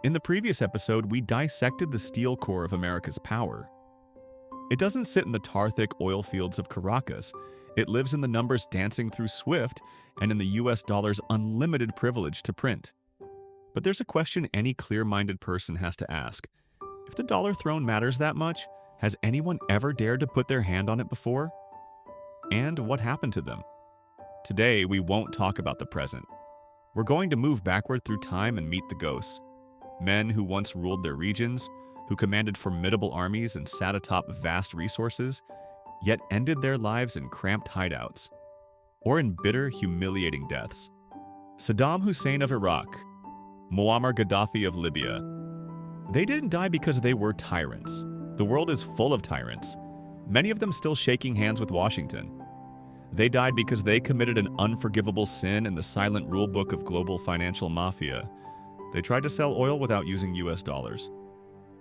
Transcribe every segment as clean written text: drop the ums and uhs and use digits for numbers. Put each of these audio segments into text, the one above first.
In the previous episode, we dissected the steel core of America's power. It doesn't sit in the tar-thick oil fields of Caracas. It lives in the numbers dancing through SWIFT and in the US dollar's unlimited privilege to print. But there's a question any clear-minded person has to ask. If the dollar throne matters that much, has anyone ever dared to put their hand on it before? And what happened to them? Today, we won't talk about the present. We're going to move backward through time and meet the ghosts. Men who once ruled their regions, who commanded formidable armies and sat atop vast resources, yet ended their lives in cramped hideouts, or in bitter, humiliating deaths. Saddam Hussein of Iraq, Muammar Gaddafi of Libya. They didn't die because they were tyrants. The world is full of tyrants, many of them still shaking hands with Washington. They died because they committed an unforgivable sin in the silent rulebook of global financial mafia. They tried to sell oil without using US dollars.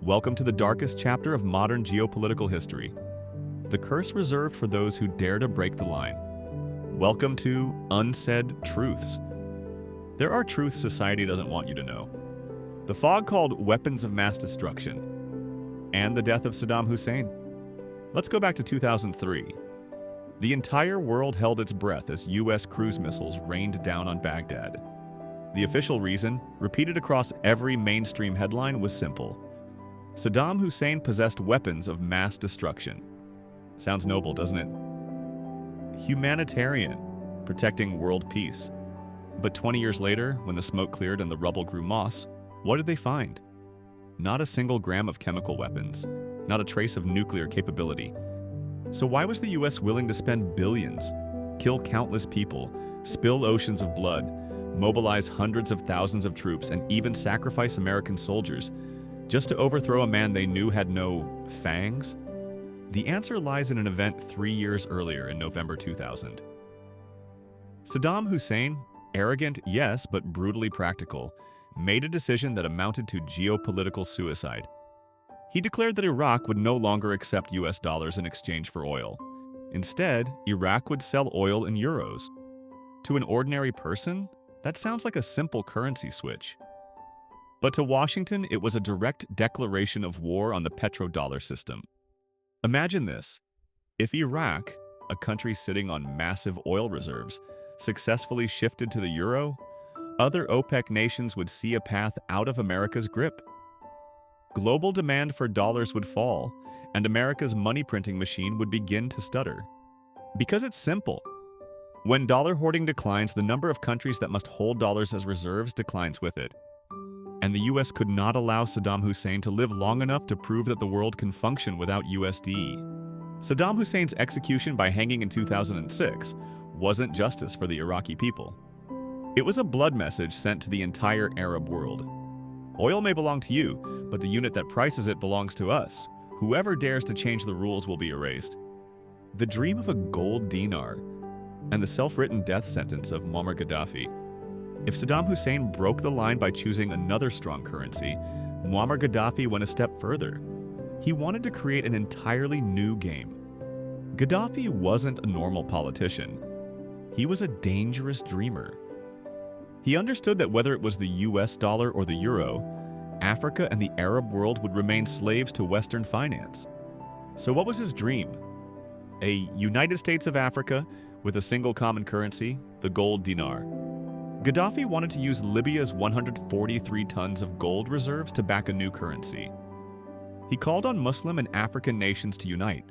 Welcome to the darkest chapter of modern geopolitical history. The curse reserved for those who dare to break the line. Welcome to Unsaid Truths. There are truths society doesn't want you to know. The fog called weapons of mass destruction, and the death of Saddam Hussein. Let's go back to 2003. The entire world held its breath as US cruise missiles rained down on Baghdad. The official reason, repeated across every mainstream headline, was simple. Saddam Hussein possessed weapons of mass destruction. Sounds noble, doesn't it? Humanitarian, protecting world peace. But 20 years later, when the smoke cleared and the rubble grew moss, what did they find? Not a single gram of chemical weapons, not a trace of nuclear capability. So why was the US willing to spend billions, kill countless people, spill oceans of blood, mobilize hundreds of thousands of troops, and even sacrifice American soldiers just to overthrow a man they knew had no fangs? The answer lies in an event 3 years earlier in November 2000. Saddam Hussein, arrogant, yes, but brutally practical, made a decision that amounted to geopolitical suicide. He declared that Iraq would no longer accept US dollars in exchange for oil. Instead, Iraq would sell oil in euros. To an ordinary person, that sounds like a simple currency switch. But to Washington, it was a direct declaration of war on the petrodollar system. Imagine this. If Iraq, a country sitting on massive oil reserves, successfully shifted to the euro, other OPEC nations would see a path out of America's grip. Global demand for dollars would fall, and America's money printing machine would begin to stutter. Because it's simple. When dollar hoarding declines, the number of countries that must hold dollars as reserves declines with it. And the US could not allow Saddam Hussein to live long enough to prove that the world can function without USD. Saddam Hussein's execution by hanging in 2006 wasn't justice for the Iraqi people. It was a blood message sent to the entire Arab world. Oil may belong to you, but the unit that prices it belongs to us. Whoever dares to change the rules will be erased. The dream of a gold dinar and the self-written death sentence of Muammar Gaddafi. If Saddam Hussein broke the line by choosing another strong currency, Muammar Gaddafi went a step further. He wanted to create an entirely new game. Gaddafi wasn't a normal politician. He was a dangerous dreamer. He understood that whether it was the US dollar or the euro, Africa and the Arab world would remain slaves to Western finance. So what was his dream? A United States of Africa with a single common currency, the gold dinar. Gaddafi wanted to use Libya's 143 tons of gold reserves to back a new currency. He called on Muslim and African nations to unite,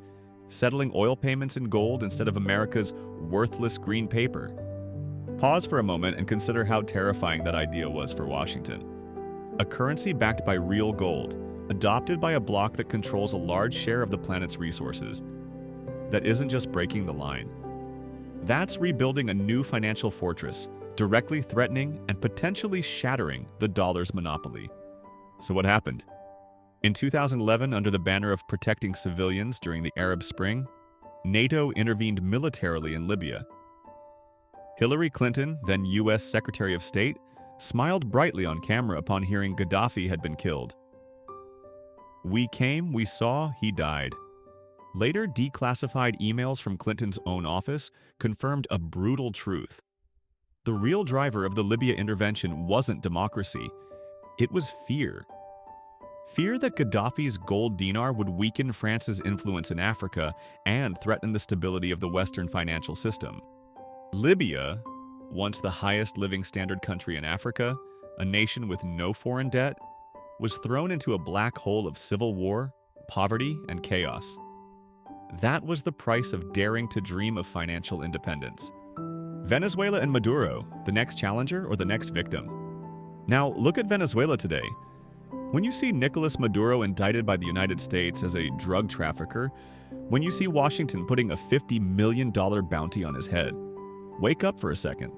settling oil payments in gold instead of America's worthless green paper. Pause for a moment and consider how terrifying that idea was for Washington. A currency backed by real gold, adopted by a bloc that controls a large share of the planet's resources. That isn't just breaking the line. That's rebuilding a new financial fortress, directly threatening and potentially shattering the dollar's monopoly. So what happened? In 2011, under the banner of protecting civilians during the Arab Spring, NATO intervened militarily in Libya. Hillary Clinton, then US Secretary of State, smiled brightly on camera upon hearing Gaddafi had been killed. "We came, we saw, he died." Later, declassified emails from Clinton's own office confirmed a brutal truth. The real driver of the Libya intervention wasn't democracy. It was fear. Fear that Gaddafi's gold dinar would weaken France's influence in Africa and threaten the stability of the Western financial system. Libya, once the highest living standard country in Africa, a nation with no foreign debt, was thrown into a black hole of civil war, poverty, and chaos. That was the price of daring to dream of financial independence. Venezuela and Maduro, the next challenger or the next victim? Now, look at Venezuela today. When you see Nicolas Maduro indicted by the United States as a drug trafficker, when you see Washington putting a $50 million bounty on his head, wake up for a second.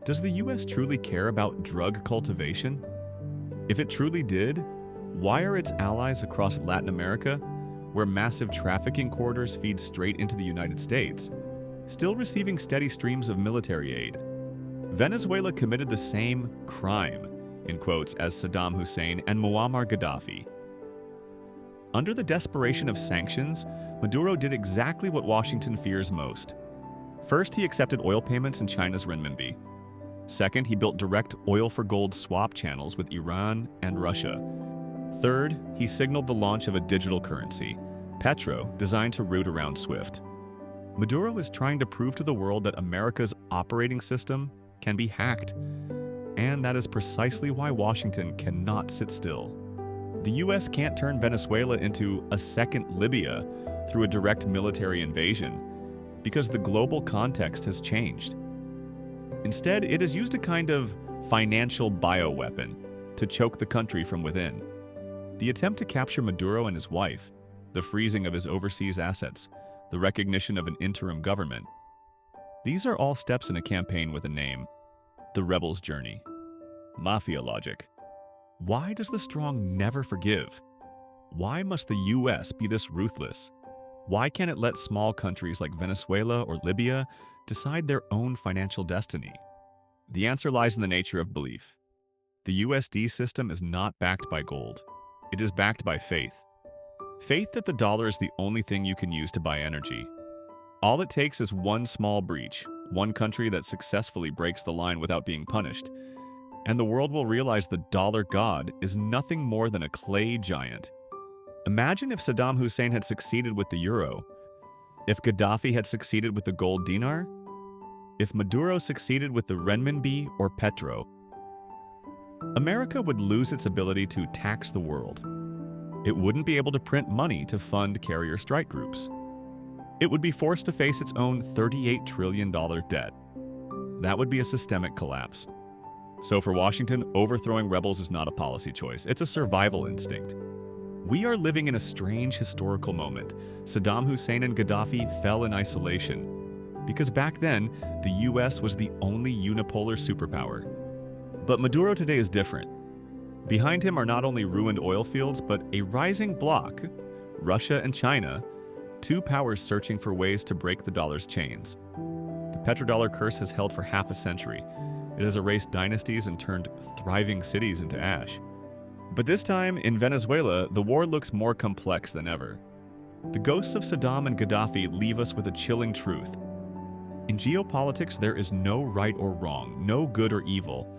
Does the US truly care about drug cultivation? If it truly did, why are its allies across Latin America, where massive trafficking corridors feed straight into the United States, still receiving steady streams of military aid? Venezuela committed the same crime, in quotes, as Saddam Hussein and Muammar Gaddafi. Under the desperation of sanctions, Maduro did exactly what Washington fears most. First, he accepted oil payments in China's renminbi. Second, he built direct oil-for-gold swap channels with Iran and Russia. Third, he signaled the launch of a digital currency, Petro, designed to route around SWIFT. Maduro is trying to prove to the world that America's operating system can be hacked. And that is precisely why Washington cannot sit still. The US can't turn Venezuela into a second Libya through a direct military invasion, because the global context has changed. Instead, it has used a kind of financial bioweapon to choke the country from within. The attempt to capture Maduro and his wife, the freezing of his overseas assets, the recognition of an interim government. These are all steps in a campaign with a name: the rebel's journey. Mafia logic. Why does the strong never forgive? Why must the US be this ruthless? Why can't it let small countries like Venezuela or Libya decide their own financial destiny? The answer lies in the nature of belief. The USD system is not backed by gold. It is backed by faith. Faith that the dollar is the only thing you can use to buy energy. All it takes is one small breach, one country that successfully breaks the line without being punished, and the world will realize the dollar god is nothing more than a clay giant. Imagine if Saddam Hussein had succeeded with the euro, if Gaddafi had succeeded with the gold dinar, if Maduro succeeded with the renminbi or petro. America would lose its ability to tax the world. It wouldn't be able to print money to fund carrier strike groups. It would be forced to face its own $38 trillion debt. That would be a systemic collapse. So for Washington, overthrowing rebels is not a policy choice. It's a survival instinct. We are living in a strange historical moment. Saddam Hussein and Gaddafi fell in isolation, because back then, the US was the only unipolar superpower. But Maduro today is different. Behind him are not only ruined oil fields, but a rising bloc, Russia and China, two powers searching for ways to break the dollar's chains. The petrodollar curse has held for half a century. It has erased dynasties and turned thriving cities into ash. But this time, in Venezuela, the war looks more complex than ever. The ghosts of Saddam and Gaddafi leave us with a chilling truth. In geopolitics, there is no right or wrong, no good or evil,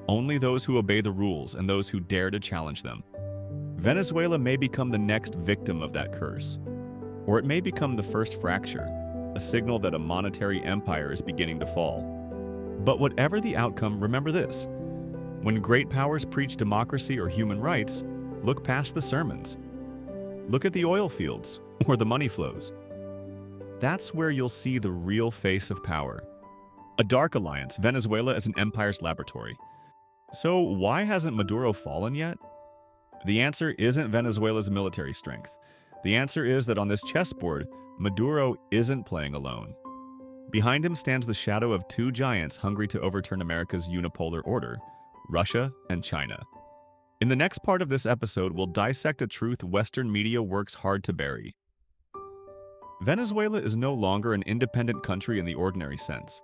only those who obey the rules and those who dare to challenge them. Venezuela may become the next victim of that curse, or it may become the first fracture, a signal that a monetary empire is beginning to fall. But whatever the outcome, remember this: when great powers preach democracy or human rights, look past the sermons. Look at the oil fields or the money flows. That's where you'll see the real face of power. A dark alliance, Venezuela as an empire's laboratory. So why hasn't Maduro fallen yet? The answer isn't Venezuela's military strength. The answer is that on this chessboard, Maduro isn't playing alone. Behind him stands the shadow of two giants hungry to overturn America's unipolar order, Russia and China. In the next part of this episode, we'll dissect a truth Western media works hard to bury. Venezuela is no longer an independent country in the ordinary sense.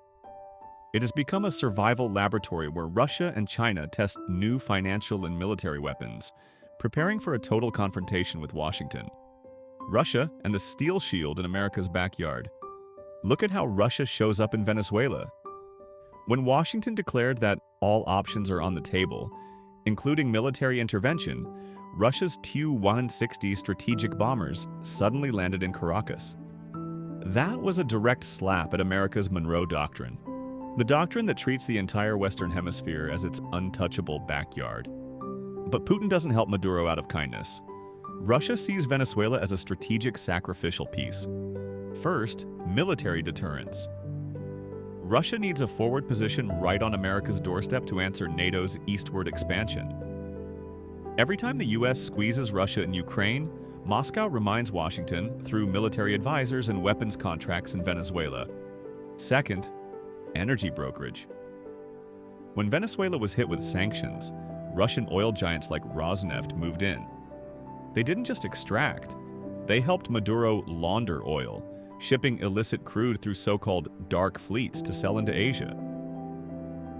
It has become a survival laboratory where Russia and China test new financial and military weapons, preparing for a total confrontation with Washington. Russia and the steel shield in America's backyard. Look at how Russia shows up in Venezuela. When Washington declared that all options are on the table, Including military intervention, Russia's Tu-160 strategic bombers suddenly landed in Caracas. That was a direct slap at America's Monroe Doctrine, the doctrine that treats the entire Western Hemisphere as its untouchable backyard. But Putin doesn't help Maduro out of kindness. Russia sees Venezuela as a strategic sacrificial piece. First, military deterrence. Russia needs a forward position right on America's doorstep to answer NATO's eastward expansion. Every time the US squeezes Russia in Ukraine, Moscow reminds Washington through military advisors and weapons contracts in Venezuela. Second, energy brokerage. When Venezuela was hit with sanctions, Russian oil giants like Rosneft moved in. They didn't just extract, they helped Maduro launder oil, shipping illicit crude through so-called dark fleets to sell into Asia.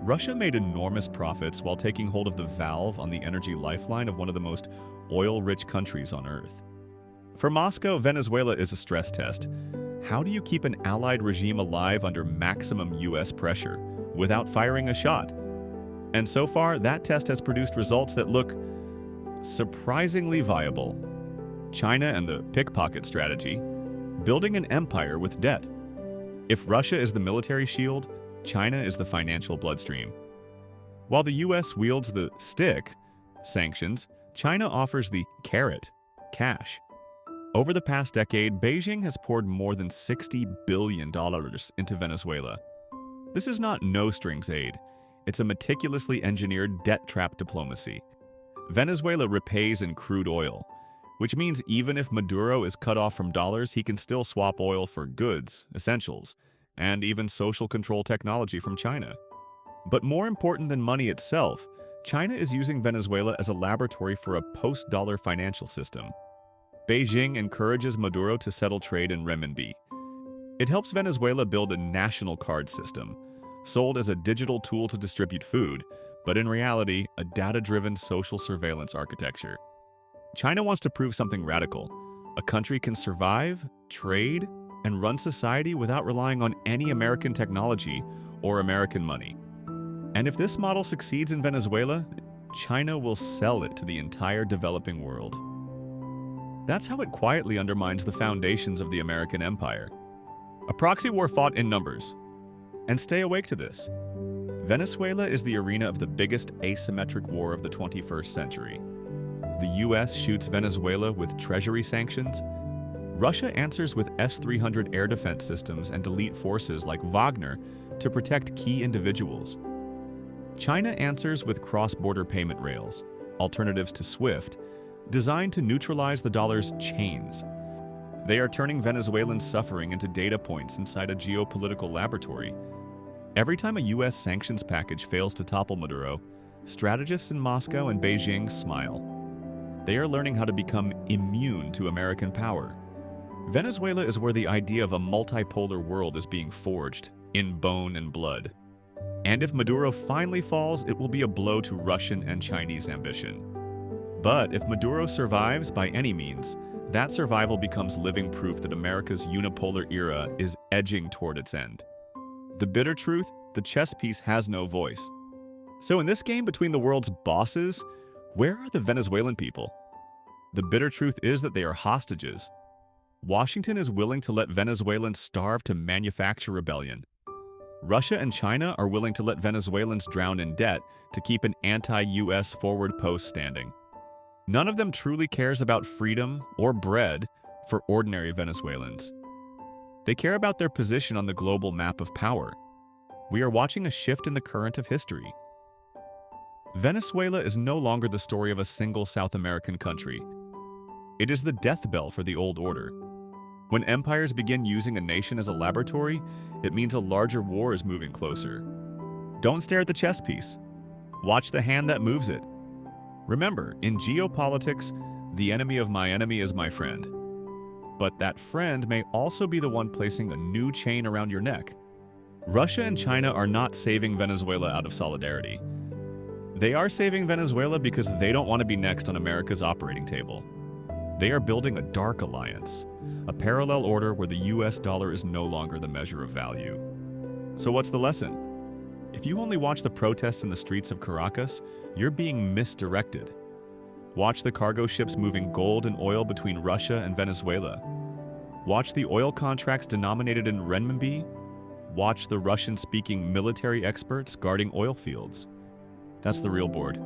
Russia made enormous profits while taking hold of the valve on the energy lifeline of one of the most oil-rich countries on Earth. For Moscow, Venezuela is a stress test. How do you keep an allied regime alive under maximum US pressure without firing a shot? And so far, that test has produced results that look surprisingly viable. China and the pickpocket strategy, building an empire with debt. If Russia is the military shield, China is the financial bloodstream. While the US wields the stick, sanctions, China offers the carrot, cash. Over the past decade, Beijing has poured more than $60 billion into Venezuela. This is not no-strings aid. It's a meticulously engineered debt trap diplomacy. Venezuela repays in crude oil, which means even if Maduro is cut off from dollars, he can still swap oil for goods, essentials, and even social control technology from China. But more important than money itself, China is using Venezuela as a laboratory for a post-dollar financial system. Beijing encourages Maduro to settle trade in renminbi. It helps Venezuela build a national card system, sold as a digital tool to distribute food, but in reality, a data-driven social surveillance architecture. China wants to prove something radical. A country can survive, trade, and run society without relying on any American technology or American money. And if this model succeeds in Venezuela, China will sell it to the entire developing world. That's how it quietly undermines the foundations of the American empire. A proxy war fought in numbers. And stay awake to this. Venezuela is the arena of the biggest asymmetric war of the 21st century. The US shoots Venezuela with treasury sanctions. Russia answers with S-300 air defense systems and elite forces like Wagner to protect key individuals. China answers with cross-border payment rails, alternatives to SWIFT, designed to neutralize the dollar's chains. They are turning Venezuelan suffering into data points inside a geopolitical laboratory. Every time a US sanctions package fails to topple Maduro, strategists in Moscow and Beijing smile. They are learning how to become immune to American power. Venezuela is where the idea of a multipolar world is being forged, in bone and blood. And if Maduro finally falls, it will be a blow to Russian and Chinese ambition. But if Maduro survives by any means, that survival becomes living proof that America's unipolar era is edging toward its end. The bitter truth, the chess piece has no voice. So in this game between the world's bosses, where are the Venezuelan people? The bitter truth is that they are hostages. Washington is willing to let Venezuelans starve to manufacture rebellion. Russia and China are willing to let Venezuelans drown in debt to keep an anti-US forward post standing. None of them truly cares about freedom or bread for ordinary Venezuelans. They care about their position on the global map of power. We are watching a shift in the current of history. Venezuela is no longer the story of a single South American country. It is the death bell for the old order. When empires begin using a nation as a laboratory, it means a larger war is moving closer. Don't stare at the chess piece. Watch the hand that moves it. Remember, in geopolitics, the enemy of my enemy is my friend. But that friend may also be the one placing a new chain around your neck. Russia and China are not saving Venezuela out of solidarity. They are saving Venezuela because they don't want to be next on America's operating table. They are building a dark alliance, a parallel order where the US dollar is no longer the measure of value. So what's the lesson? If you only watch the protests in the streets of Caracas, you're being misdirected. Watch the cargo ships moving gold and oil between Russia and Venezuela. Watch the oil contracts denominated in renminbi. Watch the Russian-speaking military experts guarding oil fields. That's the real board.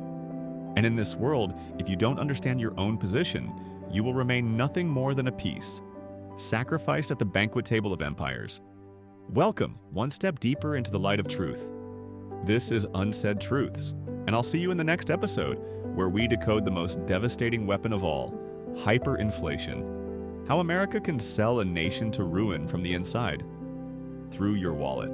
And in this world, if you don't understand your own position, you will remain nothing more than a piece, sacrificed at the banquet table of empires. Welcome, one step deeper into the light of truth. This is Unsaid Truths, and I'll see you in the next episode, where we decode the most devastating weapon of all, hyperinflation. How America can sell a nation to ruin from the inside. Through your wallet.